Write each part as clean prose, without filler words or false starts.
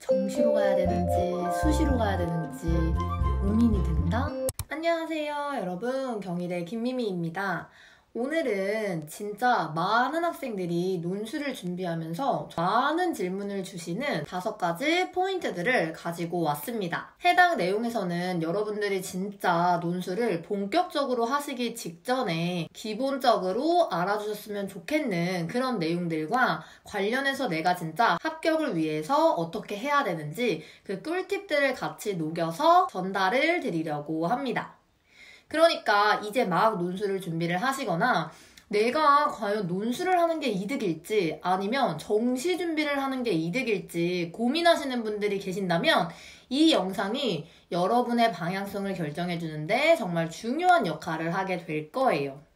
정시로 가야 되는지 수시로 가야 되는지 고민이 된다? 안녕하세요 여러분, 경희대 김미미입니다. 오늘은 진짜 많은 학생들이 논술을 준비하면서 많은 질문을 주시는 5가지 포인트들을 가지고 왔습니다. 해당 내용에서는 여러분들이 진짜 논술을 본격적으로 하시기 직전에 기본적으로 알아주셨으면 좋겠는 그런 내용들과 관련해서 내가 진짜 합격을 위해서 어떻게 해야 되는지 그 꿀팁들을 같이 녹여서 전달을 드리려고 합니다. 그러니까 이제 막 논술을 준비를 하시거나 내가 과연 논술을 하는 게 이득일지 아니면 정시 준비를 하는 게 이득일지 고민하시는 분들이 계신다면 이 영상이 여러분의 방향성을 결정해주는데 정말 중요한 역할을 하게 될 거예요.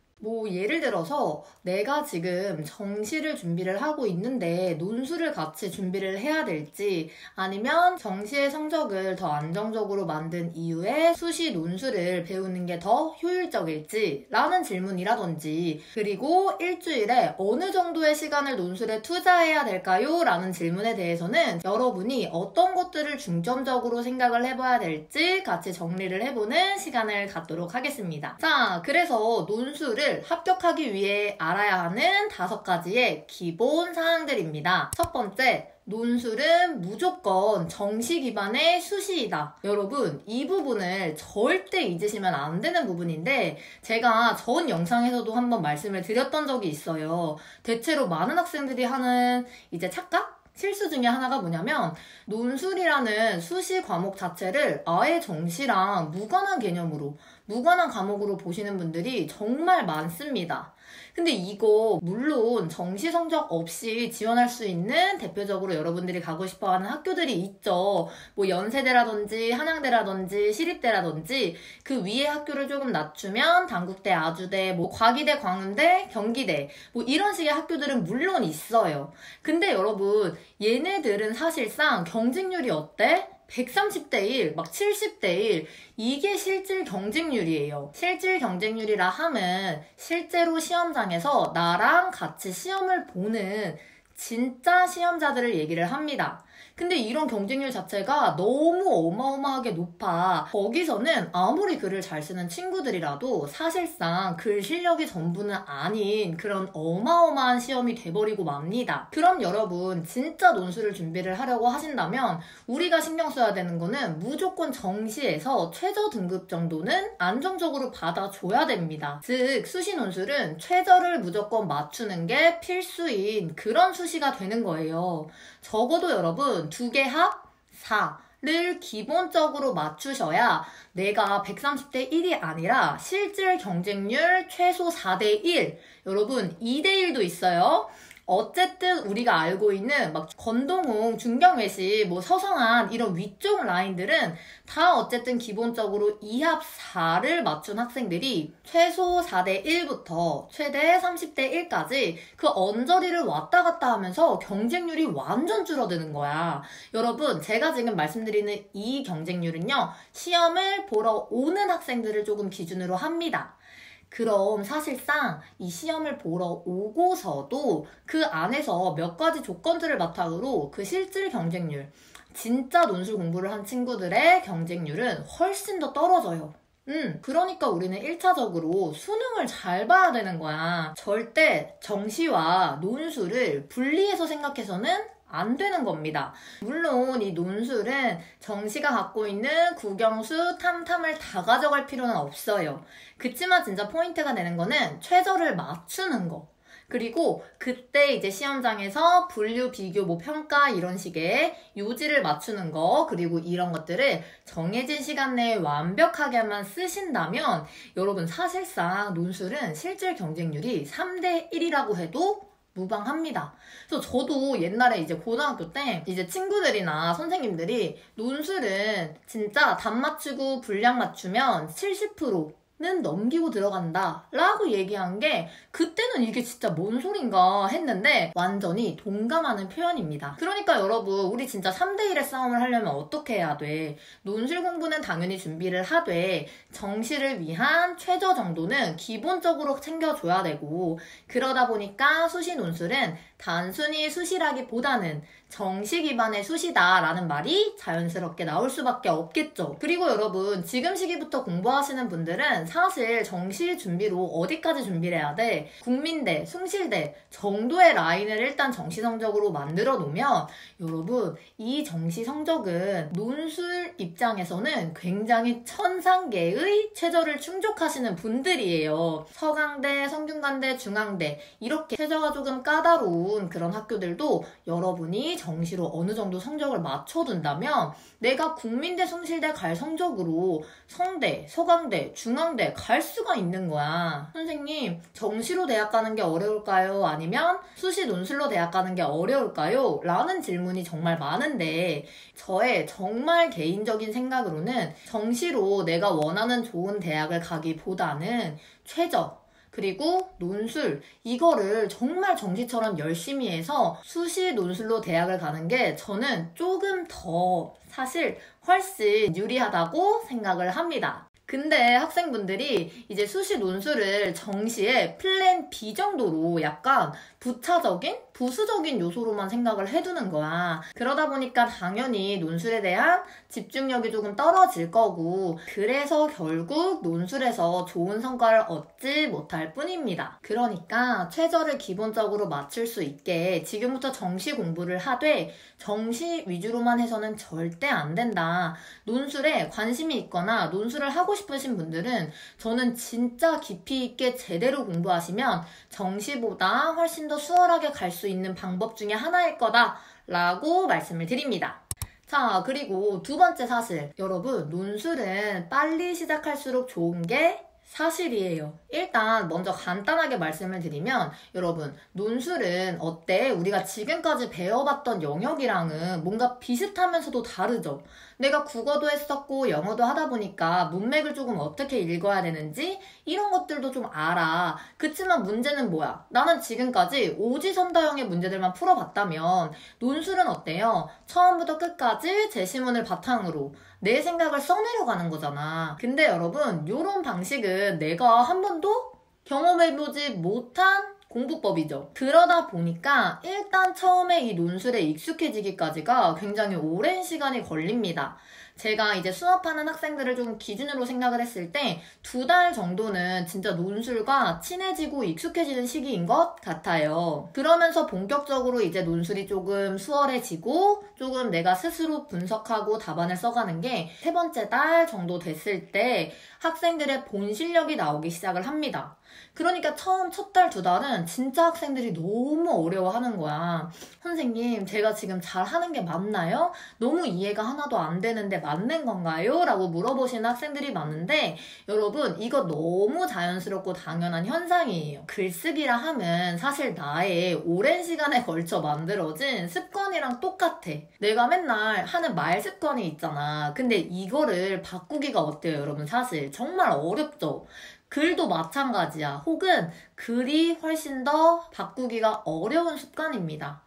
예를 들어서 내가 지금 정시를 준비를 하고 있는데 논술을 같이 준비를 해야 될지 아니면 정시의 성적을 더 안정적으로 만든 이후에 수시 논술을 배우는 게 더 효율적일지 라는 질문이라든지, 그리고 일주일에 어느 정도의 시간을 논술에 투자해야 될까요? 라는 질문에 대해서는 여러분이 어떤 것들을 중점적으로 생각을 해봐야 될지 같이 정리를 해보는 시간을 갖도록 하겠습니다. 자, 그래서 논술을 합격하기 위해 알아야 하는 5가지의 기본 사항들입니다. 첫 번째, 논술은 무조건 정시 기반의 수시이다. 여러분, 이 부분을 절대 잊으시면 안 되는 부분인데 제가 전 영상에서도 한번 말씀을 드렸던 적이 있어요. 대체로 많은 학생들이 하는 이제 착각? 실수 중에 하나가 뭐냐면 논술이라는 수시 과목 자체를 아예 정시랑 무관한 개념으로, 무관한 과목으로 보시는 분들이 정말 많습니다. 근데 이거 물론 정시 성적 없이 지원할 수 있는 대표적으로 여러분들이 가고 싶어하는 학교들이 있죠. 연세대라든지 한양대라든지 시립대라든지 그 위에 학교를 조금 낮추면 단국대, 아주대, 과기대, 광운대, 경기대 이런 식의 학교들은 물론 있어요. 근데 여러분, 얘네들은 사실상 경쟁률이 어때? 130대 1, 70대 1, 이게 실질 경쟁률이에요. 실질 경쟁률이라 함은 실제로 시험장에서 나랑 같이 시험을 보는 진짜 시험자들을 얘기를 합니다. 근데 이런 경쟁률 자체가 너무 어마어마하게 높아. 거기서는 아무리 글을 잘 쓰는 친구들이라도 사실상 글 실력이 전부는 아닌 그런 어마어마한 시험이 돼버리고 맙니다. 그럼 여러분, 진짜 논술을 준비를 하려고 하신다면 우리가 신경 써야 되는 거는 무조건 정시에서 최저 등급 정도는 안정적으로 받아줘야 됩니다. 즉, 수시 논술은 최저를 무조건 맞추는 게 필수인 그런 수시가 되는 거예요. 적어도 여러분 2개 합 4를 기본적으로 맞추셔야 내가 130대 1이 아니라 실질 경쟁률 최소 4대 1, 여러분 2대 1도 있어요. 어쨌든 우리가 알고 있는 건동웅, 중경외시, 서성한 이런 위쪽 라인들은 다 어쨌든 기본적으로 2합 4를 맞춘 학생들이 최소 4대 1부터 최대 30대 1까지 그 언저리를 왔다 갔다 하면서 경쟁률이 완전 줄어드는 거야. 여러분, 제가 지금 말씀드리는 이 경쟁률은요, 시험을 보러 오는 학생들을 조금 기준으로 합니다. 그럼 사실상 이 시험을 보러 오고서도 그 안에서 몇 가지 조건들을 바탕으로 그 실질 경쟁률, 진짜 논술 공부를 한 친구들의 경쟁률은 훨씬 더 떨어져요. 그러니까 우리는 1차적으로 수능을 잘 봐야 되는 거야. 절대 정시와 논술을 분리해서 생각해서는 안 되는 겁니다. 물론 이 논술은 정시가 갖고 있는 국영수, 탐탐을 다 가져갈 필요는 없어요. 그치만 진짜 포인트가 되는 거는 최저를 맞추는 거. 그리고 그때 이제 시험장에서 분류, 비교, 평가 이런 식의 요지를 맞추는 거, 그리고 이런 것들을 정해진 시간 내에 완벽하게만 쓰신다면 여러분, 사실상 논술은 실질 경쟁률이 3대 1이라고 해도 무방합니다. 그래서 저도 옛날에 이제 고등학교 때 이제 친구들이나 선생님들이 논술은 진짜 답 맞추고 분량 맞추면 70%는 넘기고 들어간다 라고 얘기한 게 그때는 이게 진짜 뭔 소린가 했는데 완전히 동감하는 표현입니다. 그러니까 여러분, 우리 진짜 3대1의 싸움을 하려면 어떻게 해야 돼? 논술 공부는 당연히 준비를 하되 정시를 위한 최저 정도는 기본적으로 챙겨줘야 되고, 그러다 보니까 수시 논술은 단순히 수시라기보다는 정시 기반의 수시다라는 말이 자연스럽게 나올 수밖에 없겠죠. 그리고 여러분, 지금 시기부터 공부하시는 분들은 사실 정시 준비로 어디까지 준비를 해야 돼? 국민대, 숭실대 정도의 라인을 일단 정시 성적으로 만들어 놓으면 여러분, 이 정시 성적은 논술 입장에서는 굉장히 천상계의 최저를 충족하시는 분들이에요. 서강대, 성균관대, 중앙대 이렇게 최저가 조금 까다로운 그런 학교들도 여러분이 정시로 어느 정도 성적을 맞춰둔다면 내가 국민대, 숭실대 갈 성적으로 성대, 서강대, 중앙대 갈 수가 있는 거야. 선생님, 정시로 대학 가는 게 어려울까요? 아니면 수시 논술로 대학 가는 게 어려울까요? 라는 질문이 정말 많은데 저의 정말 개인적인 생각으로는 정시로 내가 원하는 좋은 대학을 가기보다는 최저 그리고 논술 이거를 정말 정시처럼 열심히 해서 수시 논술로 대학을 가는 게 저는 조금 더 사실 훨씬 유리하다고 생각을 합니다. 근데 학생분들이 이제 수시 논술을 정시에 플랜 B 정도로 약간 부차적인, 부수적인 요소로만 생각을 해두는 거야. 그러다 보니까 당연히 논술에 대한 집중력이 조금 떨어질 거고 그래서 결국 논술에서 좋은 성과를 얻지 못할 뿐입니다. 그러니까 최저를 기본적으로 맞출 수 있게 지금부터 정시 공부를 하되 정시 위주로만 해서는 절대 안 된다. 논술에 관심이 있거나 논술을 하고 싶으신 분들은 저는 진짜 깊이 있게 제대로 공부하시면 정시보다 훨씬 더 수월하게 갈 수 있는 방법 중에 하나일 거다 라고 말씀을 드립니다. 자, 그리고 두 번째 사실. 여러분, 논술은 빨리 시작할수록 좋은 게 사실이에요. 일단 먼저 간단하게 말씀을 드리면 여러분, 논술은 어때? 우리가 지금까지 배워봤던 영역이랑은 뭔가 비슷하면서도 다르죠? 내가 국어도 했었고 영어도 하다 보니까 문맥을 조금 어떻게 읽어야 되는지 이런 것들도 좀 알아. 그치만 문제는 뭐야? 나는 지금까지 오지선다형의 문제들만 풀어봤다면 논술은 어때요? 처음부터 끝까지 제시문을 바탕으로 내 생각을 써내려가는 거잖아. 근데 여러분, 요런 방식은 내가 한 번도 경험해보지 못한 공부법이죠. 그러다 보니까 일단 처음에 이 논술에 익숙해지기까지가 굉장히 오랜 시간이 걸립니다. 제가 이제 수업하는 학생들을 좀 기준으로 생각을 했을 때 2달 정도는 진짜 논술과 친해지고 익숙해지는 시기인 것 같아요. 그러면서 본격적으로 이제 논술이 조금 수월해지고 조금 내가 스스로 분석하고 답안을 써가는 게 3번째 달 정도 됐을 때 학생들의 본 실력이 나오기 시작을 합니다. 그러니까 처음 첫 달, 2달은 진짜 학생들이 너무 어려워하는 거야. 선생님, 제가 지금 잘하는 게 맞나요? 너무 이해가 하나도 안 되는데 맞는 건가요? 라고 물어보시는 학생들이 많은데 여러분, 이거 너무 자연스럽고 당연한 현상이에요. 글쓰기라 하면 사실 나의 오랜 시간에 걸쳐 만들어진 습관이랑 똑같아. 내가 맨날 하는 말 습관이 있잖아. 근데 이거를 바꾸기가 어때요, 여러분? 사실 정말 어렵죠? 글도 마찬가지야. 혹은 글이 훨씬 더 바꾸기가 어려운 습관입니다.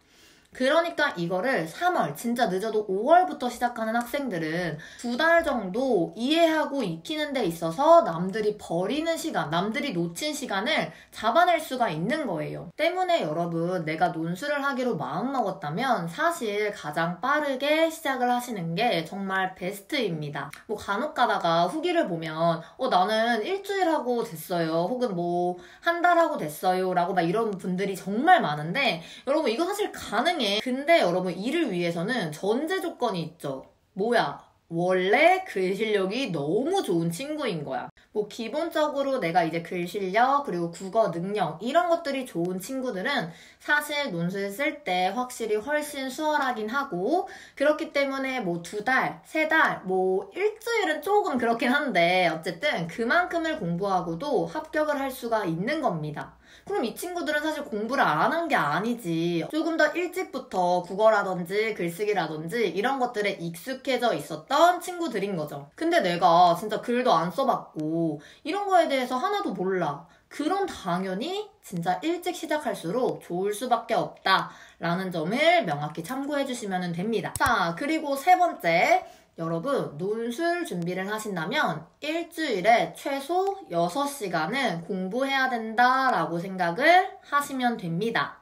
그러니까 이거를 3월, 진짜 늦어도 5월부터 시작하는 학생들은 2달 정도 이해하고 익히는 데 있어서 남들이 버리는 시간, 남들이 놓친 시간을 잡아낼 수가 있는 거예요. 때문에 여러분, 내가 논술을 하기로 마음먹었다면 사실 가장 빠르게 시작을 하시는 게 정말 베스트입니다. 뭐 간혹 가다가 후기를 보면 나는 일주일 하고 됐어요. 혹은 뭐 한 달 하고 됐어요. 라고 막 이런 분들이 정말 많은데 여러분, 이거 사실 가능해. 근데 여러분, 이를 위해서는 전제 조건이 있죠. 뭐야? 원래 글 실력이 너무 좋은 친구인 거야. 뭐 기본적으로 내가 이제 글 실력 그리고 국어 능력 이런 것들이 좋은 친구들은 사실 논술 쓸 때 확실히 훨씬 수월하긴 하고 그렇기 때문에 뭐 2달, 3달, 뭐 일주일은 조금 그렇긴 한데 어쨌든 그만큼을 공부하고도 합격을 할 수가 있는 겁니다. 그럼 이 친구들은 사실 공부를 안 한 게 아니지. 조금 더 일찍부터 국어라든지 글쓰기라든지 이런 것들에 익숙해져 있었던 친구들인 거죠. 근데 내가 진짜 글도 안 써봤고 이런 거에 대해서 하나도 몰라. 그럼 당연히 진짜 일찍 시작할수록 좋을 수밖에 없다라는 점을 명확히 참고해 주시면 됩니다. 자, 그리고 3번째. 여러분, 논술 준비를 하신다면 일주일에 최소 6시간은 공부해야 된다라고 생각을 하시면 됩니다.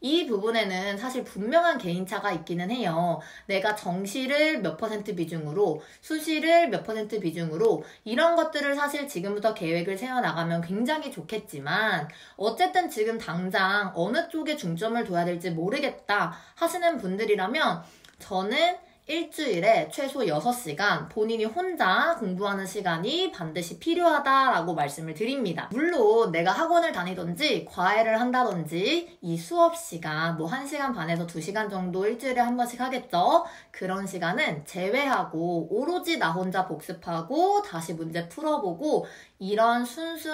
이 부분에는 사실 분명한 개인차가 있기는 해요. 내가 정시를 몇 퍼센트 비중으로, 수시를 몇 퍼센트 비중으로 이런 것들을 사실 지금부터 계획을 세워나가면 굉장히 좋겠지만 어쨌든 지금 당장 어느 쪽에 중점을 둬야 될지 모르겠다 하시는 분들이라면 저는 일주일에 최소 6시간 본인이 혼자 공부하는 시간이 반드시 필요하다라고 말씀을 드립니다. 물론 내가 학원을 다니든지 과외를 한다든지 이 수업 시간 뭐 1시간 반에서 2시간 정도 일주일에 한 번씩 하겠죠? 그런 시간은 제외하고 오로지 나 혼자 복습하고 다시 문제 풀어보고 이런 순수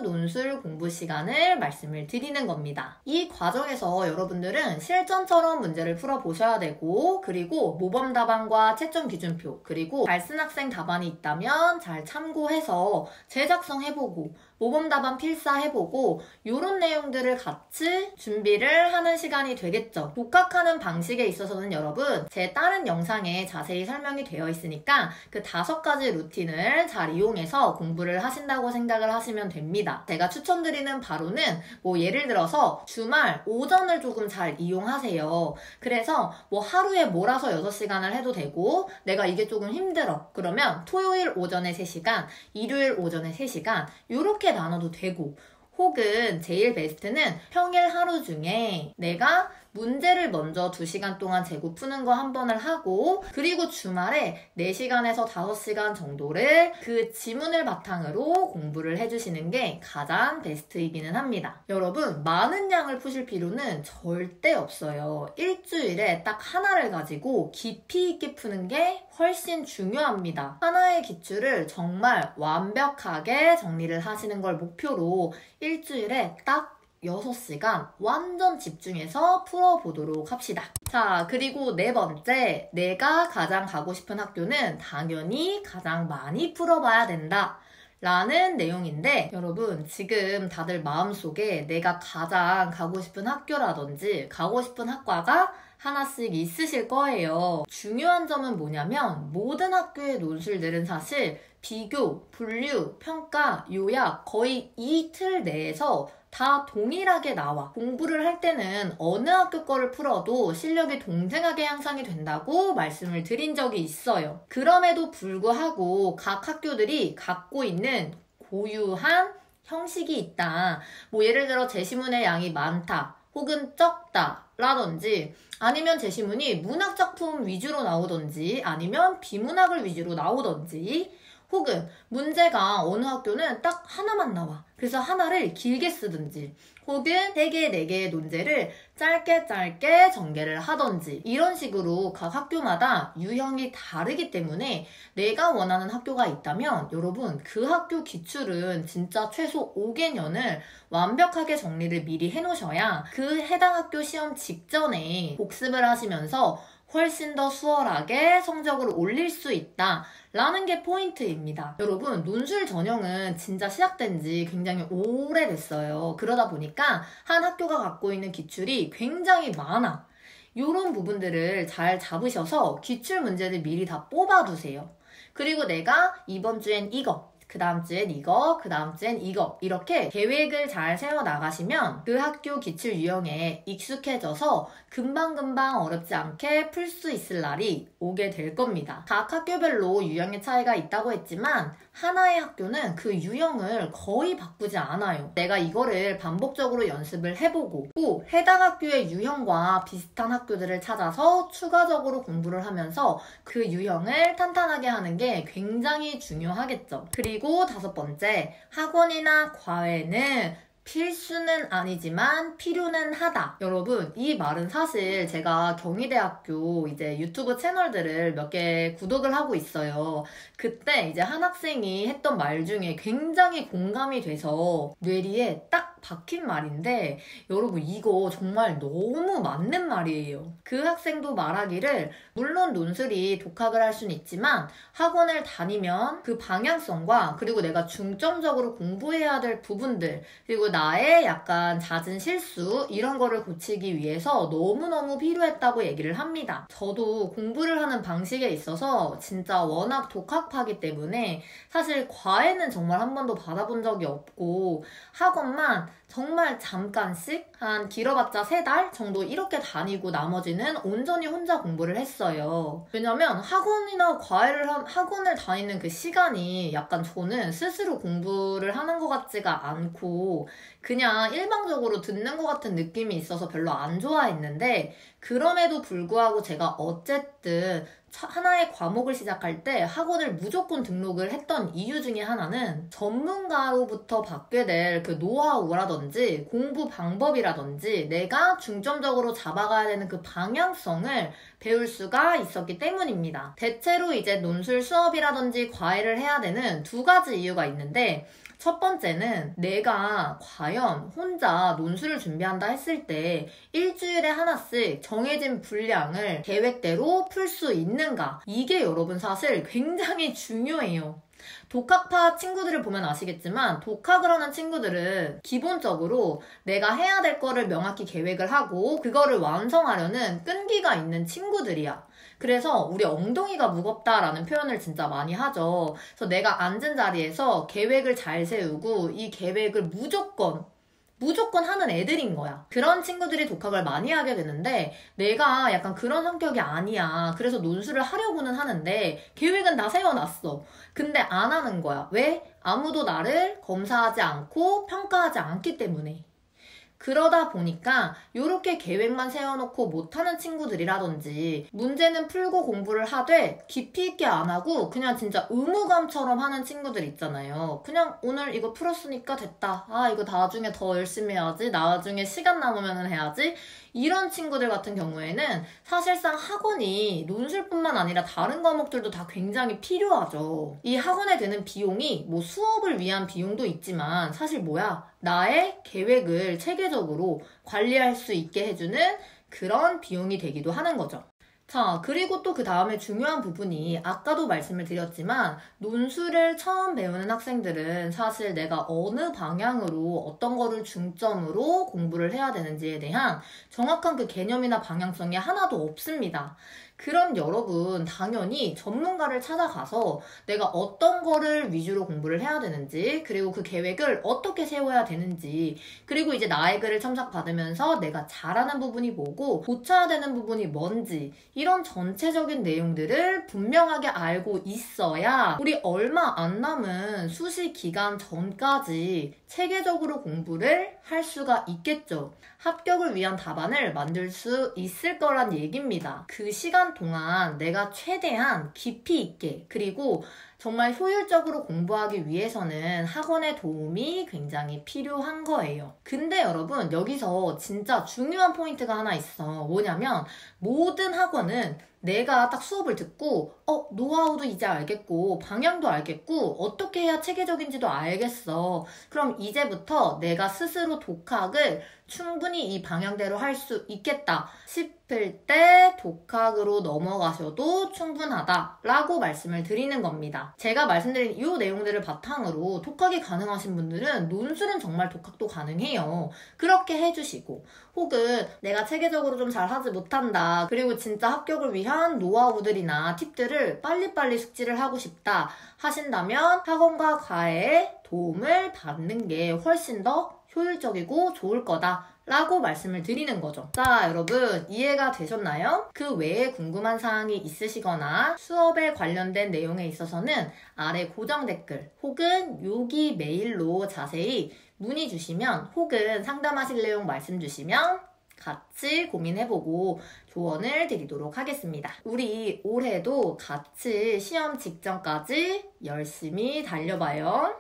논술 공부 시간을 말씀을 드리는 겁니다. 이 과정에서 여러분들은 실전처럼 문제를 풀어보셔야 되고 그리고 모범 답안과 채점 기준표 그리고 발슨 학생 답안이 있다면 잘 참고해서 재작성 해보고 모범 답안 필사해보고 이런 내용들을 같이 준비를 하는 시간이 되겠죠. 독학하는 방식에 있어서는 여러분 제 다른 영상에 자세히 설명이 되어 있으니까 그 5가지 루틴을 잘 이용해서 공부를 하신다고 생각을 하시면 됩니다. 제가 추천드리는 바로는 뭐 예를 들어서 주말 오전을 조금 잘 이용하세요. 그래서 뭐 하루에 몰아서 6시간을 해도 되고 내가 이게 조금 힘들어. 그러면 토요일 오전에 3시간, 일요일 오전에 3시간 이렇게 나눠도 되고 혹은 제일 베스트는 평일 하루 중에 내가 문제를 먼저 2시간 동안 재고 푸는 거 한 번을 하고 그리고 주말에 4시간에서 5시간 정도를 그 지문을 바탕으로 공부를 해주시는 게 가장 베스트이기는 합니다. 여러분 많은 양을 푸실 필요는 절대 없어요. 일주일에 딱 하나를 가지고 깊이 있게 푸는 게 훨씬 중요합니다. 하나의 기출을 정말 완벽하게 정리를 하시는 걸 목표로 일주일에 딱 6시간 완전 집중해서 풀어보도록 합시다. 자, 그리고 4번째, 내가 가장 가고 싶은 학교는 당연히 가장 많이 풀어봐야 된다. 라는 내용인데 여러분 지금 다들 마음속에 내가 가장 가고 싶은 학교라든지 가고 싶은 학과가 하나씩 있으실 거예요. 중요한 점은 뭐냐면 모든 학교의 논술들은 사실 비교, 분류, 평가, 요약 거의 이 틀 내에서 다 동일하게 나와. 공부를 할 때는 어느 학교 거를 풀어도 실력이 동등하게 향상이 된다고 말씀을 드린 적이 있어요. 그럼에도 불구하고 각 학교들이 갖고 있는 고유한 형식이 있다. 뭐 예를 들어 제시문의 양이 많다. 혹은 적다. 라든지 아니면 제시문이 문학작품 위주로 나오던지 아니면 비문학을 위주로 나오던지 혹은 문제가 어느 학교는 딱 하나만 나와. 그래서 하나를 길게 쓰든지 혹은 3개, 4개의 논제를 짧게 전개를 하던지 이런 식으로 각 학교마다 유형이 다르기 때문에 내가 원하는 학교가 있다면 여러분 그 학교 기출은 진짜 최소 5개년을 완벽하게 정리를 미리 해놓으셔야 그 해당 학교 시험 직전에 복습을 하시면서 훨씬 더 수월하게 성적을 올릴 수 있다 라는 게 포인트입니다. 여러분 논술 전형은 진짜 시작된 지 굉장히 오래됐어요. 그러다 보니까 한 학교가 갖고 있는 기출이 굉장히 많아. 이런 부분들을 잘 잡으셔서 기출 문제들 미리 다 뽑아두세요. 그리고 내가 이번 주엔 이거 그 다음 주엔 이거, 그 다음 주엔 이거 이렇게 계획을 잘 세워나가시면 그 학교 기출 유형에 익숙해져서 금방금방 어렵지 않게 풀 수 있을 날이 오게 될 겁니다. 각 학교별로 유형의 차이가 있다고 했지만 하나의 학교는 그 유형을 거의 바꾸지 않아요. 내가 이거를 반복적으로 연습을 해보고 또 해당 학교의 유형과 비슷한 학교들을 찾아서 추가적으로 공부를 하면서 그 유형을 탄탄하게 하는 게 굉장히 중요하겠죠. 그리고 5번째, 학원이나 과외는 필수는 아니지만 필요는 하다. 여러분 이 말은 사실 제가 경희대학교 이제 유튜브 채널들을 몇 개 구독을 하고 있어요. 그때 이제 한 학생이 했던 말 중에 굉장히 공감이 돼서 뇌리에 딱 박힌 말인데 여러분 이거 정말 너무 맞는 말이에요. 그 학생도 말하기를 물론 논술이 독학을 할 수는 있지만 학원을 다니면 그 방향성과 그리고 내가 중점적으로 공부해야 될 부분들 그리고 나의 약간 잦은 실수 이런 거를 고치기 위해서 너무너무 필요했다고 얘기를 합니다. 저도 공부를 하는 방식에 있어서 진짜 워낙 독학파기 때문에 사실 과외는 정말 한 번도 받아본 적이 없고 학원만 정말 잠깐씩 한 길어봤자 3달 정도 이렇게 다니고 나머지는 온전히 혼자 공부를 했어요. 왜냐면 학원이나 학원을 다니는 그 시간이 약간 저는 스스로 공부를 하는 것 같지가 않고 그냥 일방적으로 듣는 것 같은 느낌이 있어서 별로 안 좋아했는데, 그럼에도 불구하고 제가 어쨌든 하나의 과목을 시작할 때 학원을 무조건 등록을 했던 이유 중에 하나는 전문가로부터 받게 될 그 노하우라든지 공부 방법이라든지 내가 중점적으로 잡아가야 되는 그 방향성을 배울 수가 있었기 때문입니다. 대체로 이제 논술 수업이라든지 과외를 해야 되는 2가지 이유가 있는데, 첫 번째는 내가 과연 혼자 논술을 준비한다 했을 때 일주일에 하나씩 정해진 분량을 계획대로 풀 수 있는가? 이게 여러분 사실 굉장히 중요해요. 독학파 친구들을 보면 아시겠지만 독학을 하는 친구들은 기본적으로 내가 해야 될 거를 명확히 계획을 하고 그거를 완성하려는 끈기가 있는 친구들이야. 그래서 우리 엉덩이가 무겁다라는 표현을 진짜 많이 하죠. 그래서 내가 앉은 자리에서 계획을 잘 세우고 이 계획을 무조건 하는 애들인 거야. 그런 친구들이 독학을 많이 하게 되는데 내가 약간 그런 성격이 아니야. 그래서 논술을 하려고는 하는데 계획은 다 세워놨어. 근데 안 하는 거야. 왜? 아무도 나를 검사하지 않고 평가하지 않기 때문에. 그러다 보니까 이렇게 계획만 세워놓고 못하는 친구들이라든지 문제는 풀고 공부를 하되 깊이 있게 안 하고 그냥 진짜 의무감처럼 하는 친구들 있잖아요. 그냥 오늘 이거 풀었으니까 됐다. 아, 이거 나중에 더 열심히 해야지. 나중에 시간 남으면 해야지. 이런 친구들 같은 경우에는 사실상 학원이 논술뿐만 아니라 다른 과목들도 다 굉장히 필요하죠. 이 학원에 드는 비용이 뭐 수업을 위한 비용도 있지만 사실 나의 계획을 체계적으로 관리할 수 있게 해주는 그런 비용이 되기도 하는 거죠. 자, 그리고 또 그 다음에 중요한 부분이 아까도 말씀을 드렸지만 논술을 처음 배우는 학생들은 사실 내가 어느 방향으로 어떤 거를 중점으로 공부를 해야 되는지에 대한 정확한 그 개념이나 방향성이 하나도 없습니다. 그럼 여러분 당연히 전문가를 찾아가서 내가 어떤 거를 위주로 공부를 해야 되는지, 그리고 그 계획을 어떻게 세워야 되는지, 그리고 이제 나의 글을 첨삭받으면서 내가 잘하는 부분이 뭐고 고쳐야 되는 부분이 뭔지, 이런 전체적인 내용들을 분명하게 알고 있어야 우리 얼마 안 남은 수시 기간 전까지 체계적으로 공부를 할 수가 있겠죠. 합격을 위한 답안을 만들 수 있을 거란 얘기입니다. 그 시간 동안 내가 최대한 깊이 있게 그리고 정말 효율적으로 공부하기 위해서는 학원의 도움이 굉장히 필요한 거예요. 근데 여러분 여기서 진짜 중요한 포인트가 하나 있어. 뭐냐면 모든 학원은 내가 딱 수업을 듣고 노하우도 이제 알겠고 방향도 알겠고 어떻게 해야 체계적인지도 알겠어. 그럼 이제부터 내가 스스로 독학을 충분히 이 방향대로 할 수 있겠다 싶을 때 독학으로 넘어가셔도 충분하다라고 말씀을 드리는 겁니다. 제가 말씀드린 이 내용들을 바탕으로 독학이 가능하신 분들은 논술은 정말 독학도 가능해요. 그렇게 해주시고, 혹은 내가 체계적으로 좀 잘하지 못한다, 그리고 진짜 합격을 위한 노하우들이나 팁들을 빨리빨리 숙지를 하고 싶다 하신다면 학원과 과외의 도움을 받는 게 훨씬 더 효율적이고 좋을 거다 라고 말씀을 드리는 거죠. 자, 여러분 이해가 되셨나요? 그 외에 궁금한 사항이 있으시거나 수업에 관련된 내용에 있어서는 아래 고정 댓글 혹은 여기 메일로 자세히 문의 주시면, 혹은 상담하실 내용 말씀 주시면 같이 고민해보고 조언을 드리도록 하겠습니다. 우리 올해도 같이 시험 직전까지 열심히 달려봐요.